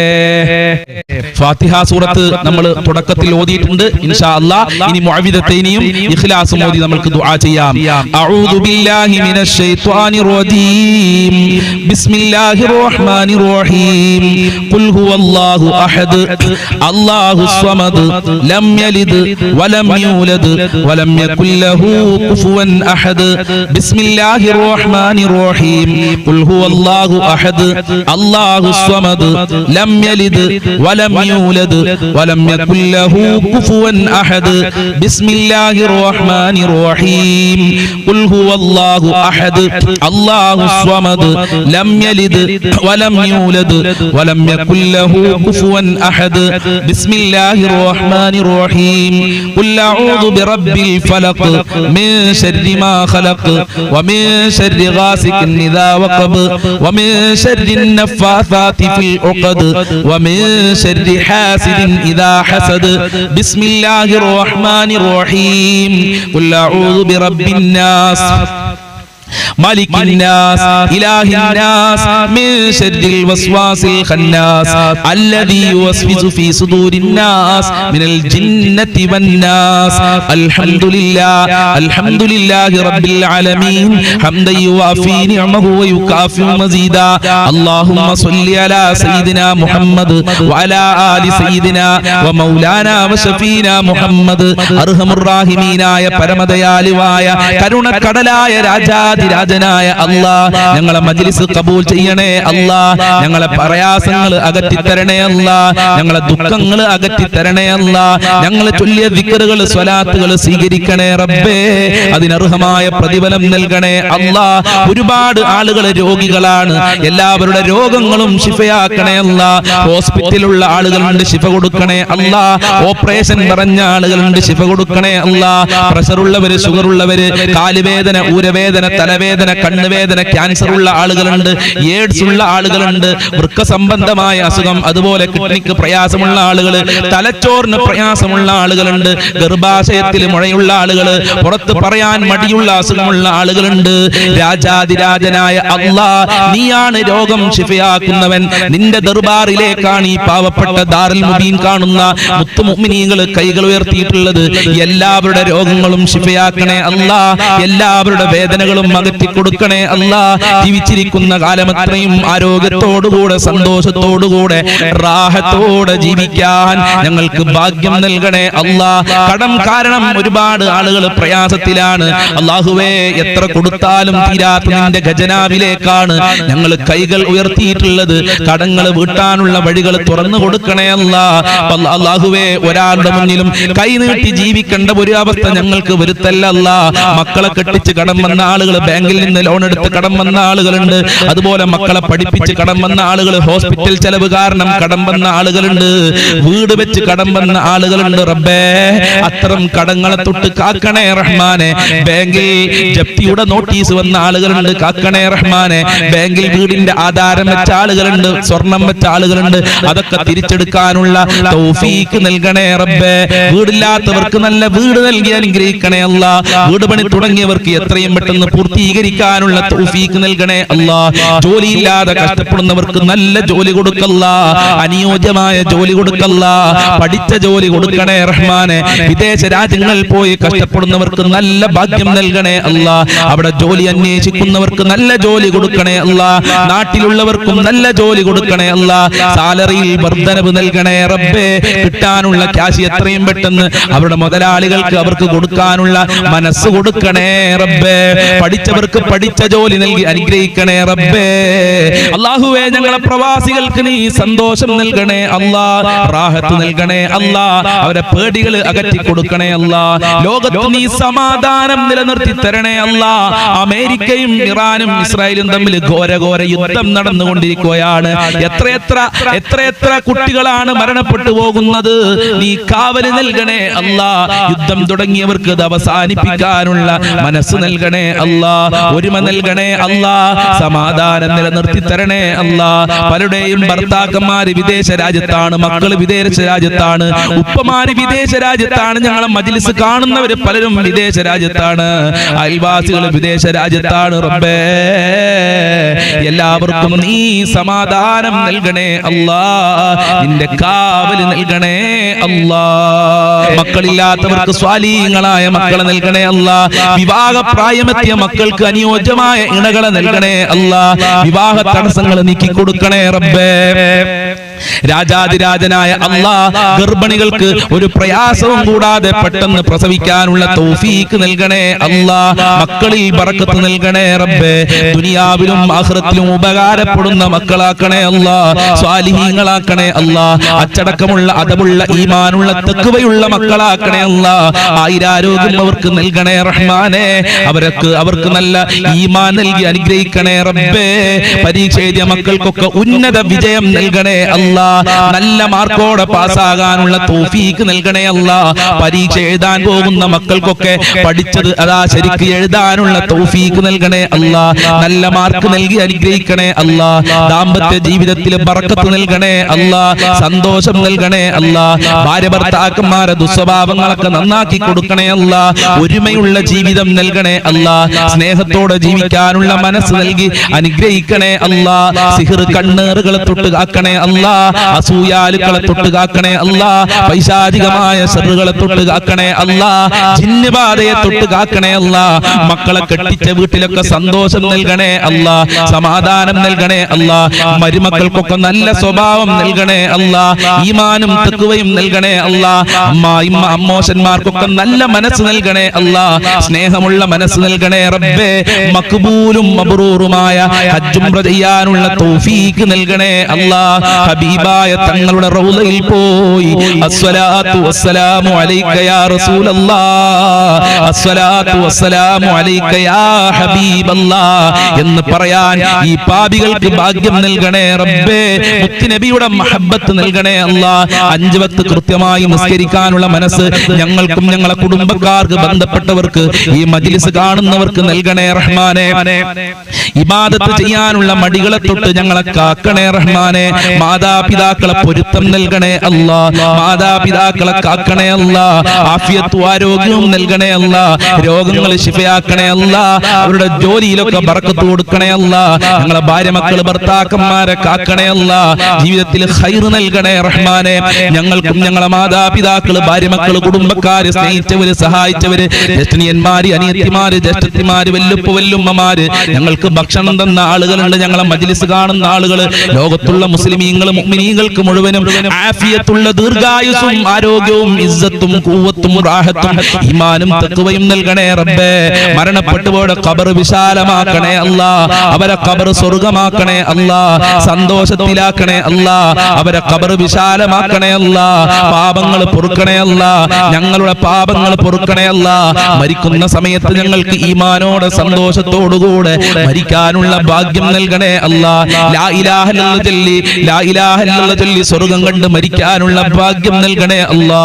Speaker 1: ഫാത്തിഹ സൂറത്ത് നമ്മൾ തുടക്കത്തിൽ ഓതിയിട്ടുണ്ട്. ഇൻഷാ അല്ലാഹ് ഇനി മുഅവ്വിദത്തൈനിയും ഇഖ്ലാസും ഓതി നമുക്ക് ദുആ ചെയ്യാം. അഊദു ബില്ലാഹി മിനശ് ശൈത്വാനിർ الرجيم بسم الله الرحمن الرحيم قل هو الله أحد الله الصمد لم يلد ولم يولد ولم يكن له كفوا أحد بسم الله الرحمن الرحيم قل هو الله أحد الله الصمد لم يلد ولم يولد ولم يكن له كفوا أحد بسم الله الرحمن الرحيم قل هو الله أحد الله الصمد لم يلد ولم يولد ولم يكن له كفوا أحد بسم الله الرحمن الرحيم قل أعوذ برب الفلق من شر ما خلق ومن شر غاسق إذا وقب ومن شر النفاثات في العقد ومن شر حاسد إذا حسد بسم الله الرحمن الرحيم قل أعوذ برب الناس مالك الناس إله الناس من شر الوسواس الخناس الذي يوسوس في صدور الناس من الجنة والناس الحمد لله رب العالمين حمدا يوافي نعمه ويكافئ مزيدا اللهم صل على سيدنا محمد وعلى آل سيدنا ومولانا وشفينا محمد أرحم الراحمين ആയ പരമദയാലുവായ കരുണക്കടലായ രാജാതിരാജനായ അല്ലാഹ് ഞങ്ങളെ മജ്ലിസ് കബൂൽ ചെയ്യണേ അല്ലാഹ്. ഞങ്ങളെ പ്രയാസങ്ങൾ അകറ്റി തരണേ അല്ലാഹ്. ഞങ്ങളെ ദുഃഖങ്ങൾ അകറ്റി തരണേ അല്ലാഹ്. ഞങ്ങൾ ചൊല്ലിയ ദിക്റുകൾ സ്വലാത്തുകൾ സ്വീകരിക്കണേ റബ്ബേ. അതിനർഹമായ പ്രതിഫലം നൽകണേ അല്ലാഹ്. ഒരുപാട് ആളുകൾ രോഗികളാണ്. എല്ലാവരുടെ രോഗങ്ങളും ശിഫയാക്കണേ അല്ലാഹ്. ഹോസ്പിറ്റലിലുള്ള ആളുകളുണ്ട്, ശിഫ കൊടുക്കണേ അല്ലാഹ്. ഓപ്പറേഷൻ പറഞ്ഞ ആളുകളുണ്ട്, ശിഫ കൊടുക്കണേ അല്ലാഹ്. പ്രഷർ ഉള്ളവര്, ഷുഗർ ഉള്ളവര്, കാലുവേദന, ഊരവേദന, തലവേദന, കണ്ണുവേദന, ക്യാൻസർ ഉള്ള ആളുകളുണ്ട്, എയ്ഡ്സ് ഉള്ള ആളുകളുണ്ട്, വൃക്ക സംബന്ധമായ അസുഖം, അതുപോലെ കിഡ്നിക്ക് പ്രയാസമുള്ള ആളുകൾ, തലച്ചോറിന് പ്രയാസമുള്ള ആളുകളുണ്ട്, ഗർഭാശയത്തിൽ മുഴയുള്ള ആളുകൾ, പുറത്ത് പറയാൻ മടിയുള്ള അസുഖമുള്ള ആളുകളുണ്ട്. രാജാതിരാജനായ അല്ലാഹ്, നീയാണ് രോഗം ശിഫയാക്കുന്നവൻ. നിന്റെ ദർബാറിലേക്കാണ് ഈ പാവപ്പെട്ട ദാറുൽ മുബീൻ കാണുന്ന മുത്തു മുഅ്മിനീങ്ങൾ കൈകൾ ഉയർത്തിയിട്ടുള്ളത്. എല്ലാവരുടെ രോഗങ്ങളും ശിഫയാക്കണേ അല്ലാഹ്. എല്ലാവരുടെ വേദനകളും അകറ്റി കൊടുക്കണേ അല്ലാഹ്. ജീവിച്ചിരിക്കുന്ന കാലമത്രയും ആരോഗ്യത്തോടുകൂടെ, സന്തോഷത്തോടുകൂടെ, റാഹത്തോടെ ജീവിക്കാൻ ഞങ്ങൾക്ക് ഭാഗ്യം നൽകണേ അല്ലാഹ്. കടം കാരണം ഒരുപാട് ആളുകൾ പ്രയാസത്തിലാണ്. അല്ലാഹുവേ, എത്ര കൊടുത്താലും തീരാത്ത നിന്റെ ഖജനാവിലേക്കാണ് ഞങ്ങൾ കൈകൾ ഉയർത്തിയിട്ടുള്ളത്. കടങ്ങൾ വീട്ടാനുള്ള വഴികൾ തുറന്നു കൊടുക്കണേ അല്ലാഹ്. അല്ലാഹുവേ, ഒരാളുടെ മുന്നിലും കൈനീട്ടി ജീവിക്കേണ്ട ഒരു അവസ്ഥ ഞങ്ങൾക്ക് വരുത്തല്ല അല്ലാഹ്. മക്കളെ കെട്ടിച്ച് കടം വന്ന ആളുകൾ, ബാങ്കിൽ നിന്ന് ലോൺ എടുത്ത് കടം വന്ന ആളുകളുണ്ട്, അതുപോലെ മക്കളെ പഠിപ്പിച്ച് കടം വന്ന ആളുകൾ, ഹോസ്പിറ്റൽ ചെലവ് കാരണം കടം വന്ന ആളുകളുണ്ട്, വീട് വെച്ച് കടം വന്ന ആളുകളുണ്ട്. റബ്ബേ, അത്തരം കടങ്ങളെ തൊട്ട് കാക്കണേ റഹ്മാനെ. ബാങ്കിൽ ജപ്തിയുടെ നോട്ടീസ് വന്ന ആളുകളുണ്ട്, കാക്കണേ റഹ്മാനെ. ബാങ്കിൽ വീടിന്റെ ആധാരം വെച്ച ആളുകളുണ്ട്, സ്വർണം വെച്ച ആളുകളുണ്ട്, അതൊക്കെ തിരിച്ചെടുക്കാനുള്ള തൗഫീക്ക് നൽകണേ റബ്ബേ. വീടില്ലാത്തവർക്ക് നല്ല വീട് നൽകി അനുഗ്രഹിക്കണേ അല്ലാഹ്. വീട് പണി തുടങ്ങിയവർക്ക് എത്രയും പെട്ടെന്ന് പൂർത്തീകരിക്കാനുള്ള തൗഫീക്ക് നൽകണേ അല്ലാഹ്. ജോലിയില്ലാതെ കഷ്ടപ്പെടുന്നവർക്ക് നല്ല ജോലി കൊടുക്കല്ലാ, അനുയോജ്യമായ ജോലി കൊടുക്കല്ലാ, പഠിച്ച ജോലി കൊടുക്കണേ റഹ്മാനെ. വിദേശ രാജ്യങ്ങളിൽ പോയി കഷ്ടപ്പെടുന്നവർക്ക് നല്ല ഭാഗ്യം നൽകണേ അല്ലാഹ്. അവിടെ ജോലി അന്വേഷിക്കുന്നവർക്ക് നല്ല ജോലി കൊടുക്കണേ അല്ലാഹ്. നാട്ടിലുള്ളവർക്കും നല്ല ജോലി കൊടുക്കണേ അല്ലാഹ്. സാലറിയിൽ വർധനവ് നൽകണേ റബ്ബേ. കിട്ടാനുള്ള ക്യാഷ് എത്രയും പെട്ടെന്ന് അവരുടെ മുതലാളികൾക്ക് അവർക്ക് കൊടുക്കാനുള്ള മനസ്സ് കൊടുക്കണേ റബ്ബേ. പഠിച്ചവർക്ക് പഠിച്ചവർക്ക് പഠിച്ച ജോലി നൽകി അനുഗ്രഹിക്കണേ റബ്ബേ. അല്ലാഹുവേ ഞങ്ങളെ പ്രവാസികൾക്ക് നീ സന്തോഷം നൽകണേ അല്ലാ, റാഹത്ത് നൽകണേ അല്ലാ, അവരെ പേടികൾ അകറ്റി കൊടുക്കണേ അല്ലാ. ലോകത്ത് നീ സമാധാനം നിലനിർത്തി തരണേ അല്ലാ. അമേരിക്കയും ഇറാനും ഇസ്രായേലും തമ്മിൽ ഘോരഘോര യുദ്ധം നടന്നുകൊണ്ടിരിക്കുകയാണ്. എത്ര കുട്ടികളാണ് മരണപ്പെട്ടു പോകുന്നത്. നീ കാവല് നൽകണേ അല്ലാ. യുദ്ധം തുടങ്ങിയവർക്ക് അത് അവസാനിപ്പിക്കാനുള്ള മനസ്സ് നൽകണേ അല്ലാ, ഒരുമ നൽകണേ അല്ലാ, സമാധാനം നിലനിർത്തി തരണേ അല്ലാ. പലരുടെയും ഭർത്താക്കന്മാര് വിദേശ രാജ്യത്താണ്, മക്കള് വിദേശ രാജ്യത്താണ്, ഉപ്പമാര് വിദേശ രാജ്യത്താണ്, ഞങ്ങളെ മജ്ലിസ് കാണുന്നവര് പലരും വിദേശ രാജ്യത്താണ്, അയൽവാസികൾ വിദേശ രാജ്യത്താണ്. റബ്ബേ എല്ലാവർക്കും നീ സമാധാനം നൽകണേ അല്ലാ, നിന്റെ കാവല് നൽകണേ അല്ലാ. മക്കളില്ലാത്തവർക്ക് സ്വാലീഹങ്ങളായ മക്കളെ നൽകണേ അല്ലാ. വിവാഹ പ്രായമെത്തിയ മക്കൾക്ക് അനുയോജ്യമായ ഇണകളെ നൽകണേ അല്ലാ. വിവാഹ തടസ്സങ്ങൾ നീക്കി കൊടുക്കണേ റബ്ബേ. രാജാതിരാജനായ അല്ലാ ഗർഭിണികൾക്ക് ഒരു പ്രയാസവും കൂടാതെ പെട്ടെന്ന് പ്രസവിക്കാനുള്ള തൗഫീക്ക് നൽകണേ അല്ലാ. മക്കളിൽ ബറക്കത്ത് നൽകണേ റബ്ബേ. ദുനിയാവിലും ആഖിറത്തിലും ഉപകാരപ്പെടുന്ന മക്കളാക്കണേ അല്ലാ, സ്വാലിഹീങ്ങളാക്കണേ അല്ലാ. അച്ചടക്കമുള്ള അദബുള്ള ഈമാനുള്ള തഖ്വയുള്ള മക്കളാക്കണേ അല്ലാ. ആയിരാരോഗ്യം അവർക്ക് നൽകണേ റഹ്മാനേ. അവർക്ക് നല്ല ഈമാൻ നൽകി അനുഗ്രഹിക്കണേ റബ്ബേ. പരീക്ഷ എഴുതിയ മക്കൾക്കൊക്കെ ഉന്നത വിജയം നൽകണേ അല്ലാ. നല്ല മാർക്കോടെ പാസ്സാകാനുള്ള തൗഫീക്ക് നൽകണേ അല്ലാ. പരീക്ഷ എഴുതാൻ പോകുന്ന മക്കൾക്കൊക്കെ പഠിച്ചത് അതാ ശരിക്ക് എഴുതാനുള്ള തൗഫീക്ക് നൽകണേ അല്ലാ. നല്ല മാർക്ക് നൽകി അനുഗ്രഹിക്കണേ അല്ലാ. ദാമ്പത്യ ജീവിതത്തിൽ ബറക്കത്ത് നൽകണേ അല്ലാ, സന്തോഷം നൽകണേ അല്ലാ. ഭാര്യ ഭർത്താക്കന്മാരെ ദുസ്വഭാവങ്ങളൊക്കെ നന്നാക്കി കൊടുക്കണേ അല്ലാ. ഒരുമയുള്ള ജീവിതം നൽകണേ അല്ലാ. സ്നേഹത്തോടെ ജീവിക്കാനുള്ള മനസ്സ് നൽകി അനുഗ്രഹിക്കണേ അല്ലാ. സിഹ്ർ കണ്ണേറുകളെ തൊട്ട് കാക്കണേ അല്ലാ. അസൂയാലുക്കളെ തൊട്ട് കാക്കണേ അല്ലാ. പൈശാചികമായ ശർറുകളെ തൊട്ട് കാക്കണേ അല്ലാ. ജിന്നുബാധയെ തൊട്ട് കാക്കണേ അല്ലാ. മക്കളെ കെട്ടിച്ച വീട്ടിലൊക്കെ സന്തോഷം നൽകണേ അല്ലാ, സമാധാനം നൽകണേ അല്ലാ. മരുമക്കൾക്കൊക്കെ നല്ല സ്വഭാവം നൽകണേ അല്ലാ, ഈമാനും തഖ്വയും നൽകണേ അല്ലാ. അമ്മോശന്മാർക്കൊക്കെ നല്ല മനസ്സ് നൽകണേ അല്ലാ, സ്നേഹമുള്ള മനസ്സ് നൽകണേ റബ്ബേ. മഖ്ബൂലും മബ്റൂറുമായ ഹജ്ജ് ഉംറ ചെയ്യാനുള്ള തൗഫീക്ക് നൽകണേ അല്ലാ. ഹബീബായ തങ്ങളുടെ റൗളയിൽ പോയി അസ്സലാത്തു വസ്സലാമു അലൈക യാ റസൂലല്ലാഹ്, അസ്സലാത്തു വസ്സലാമു അലൈക യാ ഹബീബല്ലാഹ് എന്ന് പറയാൻ ഈ പാപികൾക്ക് ഭാഗ്യം നൽകണേ റബ്ബേ. മുത്തുനബിയുടെ മഹബ്ബത്ത് നൽകണേ അല്ലാ. 5 വക്ത് കൃത്യമായി നിസ്കരിക്കാനുള്ള മനസ്സ് ഞങ്ങൾക്കും ഞങ്ങളെ കുടുംബക്കാർക്ക് ബന്ധപ്പെട്ടവർക്ക് ഈ മജ്ലിസ് കാണുന്നവർക്ക് നൽകണേ റഹ്മാനേ. ഇബാദത്ത് ചെയ്യാനുള്ള മടികളെ തൊട്ട് ഞങ്ങളെ കാക്കണേ റഹ്മാനേ. മാതാപിതാക്കളെ പൊരുത്തം നൽകണേ അല്ലാ, മാതാപിതാക്കളെ കാക്കണേ അല്ലാ. ആഫിയത്തും ആരോഗ്യവും നൽകണേ അല്ലാ. രോഗങ്ങൾ ശിഫയാക്കണേ അല്ലാ. അവരുടെ ജോലിയിലൊക്കെ ബറക്കത്ത് കൊടുക്കണേ അല്ലാ. ഞങ്ങളെ ഭാര്യ മക്കള് ഭർത്താക്കന്മാരെ കാക്കണേ അല്ലാ. ജീവിതത്തിൽ ഖൈർ നൽകണേ റഹ്മാനേ. ഞങ്ങൾക്കും ഞങ്ങളെ മാതാപിതാക്കള് ഭാര്യ മക്കള് കുടുംബക്കാര് സ്നേഹിച്ചവര് സഹായിച്ചവര് ജ്യേഷ്ഠനിയന്മാര് അനിയത്തിമാര് ജ്യേഷ്ഠത്തിമാര് വല്ലുപ്പ വല്ലുമ്മമാര് ഞങ്ങൾക്ക് ഭക്ഷണം തന്ന ആളുകളുണ്ട്. ഞങ്ങളെ മജ്ലിസ് കാണുന്ന ആളുകള് ലോകത്തുള്ള മുസ്ലിമീങ്ങളും മുഅ്മിനീങ്ങൾക്ക് മുഴുവനും ആഫിയത്തുള്ള ദീർഘായുസ്സും ആരോഗ്യവും ഇസ്സത്തും ഖുവ്വത്തും റാഹത്തും ഈമാനും തഖ്വയും നൽകണേ റബ്ബേ. മരണപ്പെട്ടുപോയ ഖബർ വിശാലമാക്കണേ അല്ലാ. അവരെ ഖബർ സ്വർഗ്ഗമാക്കണേ അല്ലാ. സന്തോഷത്തിലാക്കണേ അല്ലാ. അവരെ ഖബർ വിശാലമാക്കണേ അല്ലാ. പാപങ്ങൾ പൊറുക്കണേ അല്ലാ. ഞങ്ങളുടെ പാപങ്ങൾ പൊറുക്കണേ അല്ലാ. മരിക്കുന്ന സമയത്ത് ഞങ്ങൾക്ക് ഈമാനോടെ സന്തോഷത്തോടുകൂടെ മരിക്കാനുള്ള ഭാഗ്യം നൽകണേ അല്ലാ. ലാ ഇലാഹ ഇല്ലല്ലാഹ് ചൊല്ലി, ലാ ഇലാഹ ഇല്ലല്ലാഹ് ചൊല്ലി സ്വർഗ്ഗം കണ്ട് മരിക്കാനുള്ള ഭാഗ്യം നൽകണേ അല്ലാ.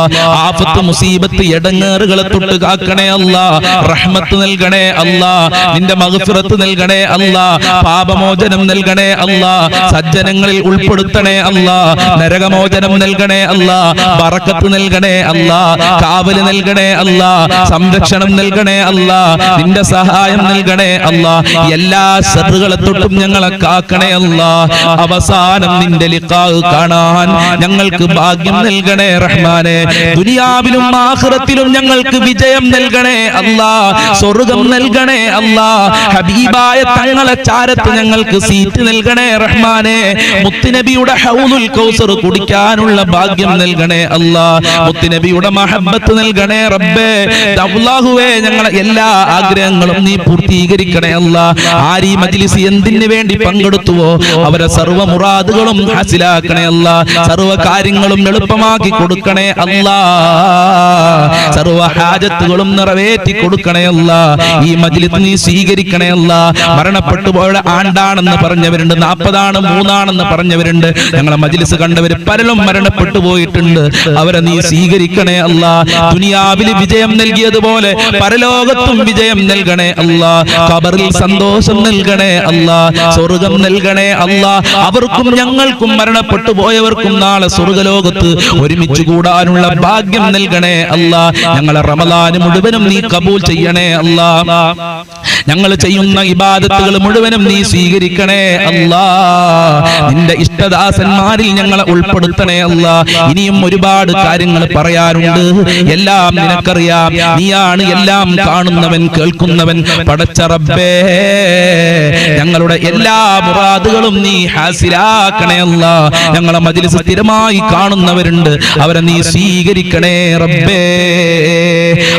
Speaker 1: ആഫത്ത് മുസീബത്ത് എടങ്ങേറുകളെ തൊട്ട് കാക്കണേ അല്ലാ. റഹ്മത്ത് നൽകണേ അല്ലാ. നിന്റെ മഗ്ഫിറത്ത് നൽകണേ അല്ലാ. പാപമോചനം നൽകണേ അല്ലാ. സജ്ജനങ്ങളിൽ ഉൾപ്പെടുത്തണേ അല്ലാ. നരകമോചനം നൽകണേ അല്ലാ. ബറക്കത്ത് നൽകണേ അല്ലാ. കാവല് നൽകണേ അല്ലാ. സംരക്ഷണം നൽകണേ അല്ലാ. നിന്റെ സഹായം നൽകണേ അല്ലാ. എല്ലാ ശർറുകളെ തൊട്ടും ഞങ്ങളെ കാക്കണേ അല്ലാ. അവസാനം നിന്റെ ലിഖാ ലിഖാഹ് കാണാൻ ഞങ്ങൾക്ക് ഭാഗ്യം നൽകണേ റഹ്മാനെ. ദുനിയാവിലും ആഖിറത്തിലും ഞങ്ങൾക്ക് വിജയം നൽകണേ അല്ലാ, സ്വർഗ്ഗം നൽകണേ അല്ലാ. ഹബീബായ തങ്ങളെ ചാരത്ത് ഞങ്ങൾക്ക് സീറ്റ് നൽകണേ റഹ്മാനെ. മുത്തുനബിയുടെ ഹൗലുൽ കൗസർ കുടിക്കാനുള്ള ഭാഗ്യം നൽകണേ അല്ലാ. മുത്തുനബിയുടെ മഹബ്ബത്ത് നൽകണേ റബ്ബേ. അല്ലാഹുവേ, ഞങ്ങളെ എല്ലാ ആഗ്രഹങ്ങളും നീ പൂർത്തീകരിക്കണേ അല്ലാ. ആരീ മജ്ലിസ് എന്തിനു വേണ്ടി പങ്കെടുത്തുവോ അവരെ സർവ്വ മുറാദുകളും ഹാസിലാക്കണേ അല്ലാ. സർവ്വ കാര്യങ്ങളും എളുപ്പമാക്കി കൊടുക്കണേ അല്ലാ. സർവ്വ ഹാജത്തുകളും നിറവേറ്റി കൊടുക്കണേ അല്ലാ. ഈ മജ്ലിസ് നീ സ്വീകരിക്കണേ അല്ലാ. മരണപ്പെട്ടു പോയ ആണ്ടാണെന്ന് പറഞ്ഞവരുണ്ട്, 40 3 പറഞ്ഞവരുണ്ട്. ഞങ്ങളെ മജ്ലിസ് കണ്ടവര് പലരും മരണപ്പെട്ടു പോയിട്ടുണ്ട്. അവരെ നീ സ്വീകരിക്കണേ അല്ലാ. ദുനിയാവിൽ വിജയം നൽകിയതുപോലെ പരലോകത്തും വിജയം നൽകണേ അല്ലാ. ഖബറിൽ സന്തോഷം നൽകണേ അല്ലാ. സ്വർഗ്ഗം നൽകണേ അല്ലാ. അവർക്കും ഞങ്ങൾക്കും മരണപ്പെട്ടു പോയവർക്കും നാളെ സ്വർഗ്ഗലോകത്ത് ഒരുമിച്ച് കൂടാനുള്ള ഭാഗ്യം നൽകണേ അല്ലാ. ഞങ്ങളെ റമദാൻ മുഴുവനും നീ കബൂൽ ചെയ്യണേ അല്ലാ. ഞങ്ങൾ ചെയ്യുന്ന ഇബാദത്തുകൾ മുഴുവനും നീ സ്വീകരിക്കണേ അല്ലാ. നിന്റെ ഇഷ്ടദാസന്മാരിൽ ഞങ്ങളെ ഉൾപ്പെടുത്തണേ അല്ലാ. ഇനിയും ഒരുപാട് കാര്യങ്ങൾ പറയാനുണ്ട്. എല്ലാം നിനക്കറിയാം. നീയാണ് എല്ലാം കാണുന്നവൻ, കേൾക്കുന്നവൻ. പടച്ച റബ്ബേ, ഞങ്ങളുടെ എല്ലാ മുറാദുകളും നീ ഹാസിലാക്കണേ അല്ലാ. ഞങ്ങളെ മജ്ലിസ് സ്ഥിരമായി കാണുന്നവരുണ്ട്, അവരെ നീ സ്വീകരിക്കണേ റബ്ബേ.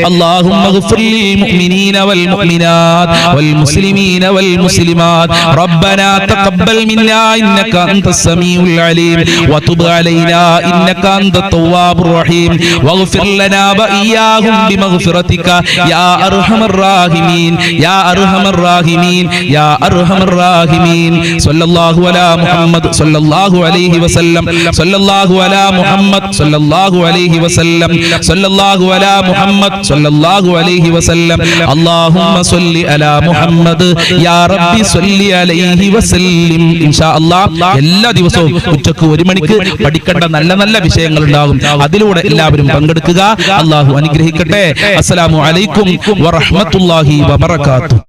Speaker 1: അല്ലാഹുമ്മ ഗ്ഫിർ ലിൽ മുഅ്മിനീന വൽ മുഅ്മിനാത്ത് വൽ മുസ്ലിമീന വൽ മുസ്ലിമാത്ത്. റബ്ബനാ തഖബ്ബൽ മിന്നാ ഇന്നക അൻതസ് സമീഉൽ അലീം വതുബ് അലൈനാ ഇന്നക അൻതത് തവ്വാബുർ റഹീം വഗ്ഫിർ ലനാ വഇയ്യാഹും ബിമഗ്ഫിറതിക യാ അർഹമർ റാഹിമീൻ യാ അർഹമർ റാഹിമീൻ യാ അർഹമർ റാഹിമീൻ. സല്ലല്ലാഹു അലാ മുഹമ്മദ് സല്ലല്ലാഹു അലൈഹി വസല്ലം. സല്ലല്ലാഹു അലാ മുഹമ്മദ് സല്ലല്ലാഹു അലൈഹി വസല്ലം. സല്ലല്ലാഹു അലാ മുഹമ്മദ് സല്ലല്ലാഹു അലൈഹി വസല്ലം. അല്ലാഹുമ്മ സ്വല്ലി അലാ മുഹമ്മദ് യാ റബ്ബി സ്വല്ലി അലൈഹി വസല്ലം. ഇൻഷാ അല്ലാഹ് എല്ലാ ദിവസവും ഉച്ചക്ക് 1 മണിക്ക് പഠിക്കേണ്ട നല്ല നല്ല വിഷയങ്ങൾ ഉണ്ടാകും. അതിലൂടെ എല്ലാവരും പങ്കെടുക്കുക. അല്ലാഹു അനുഗ്രഹിക്കട്ടെ. അസ്സലാമു അലൈക്കും വറഹ്മത്തുള്ളാഹി വബറകാതുഹു.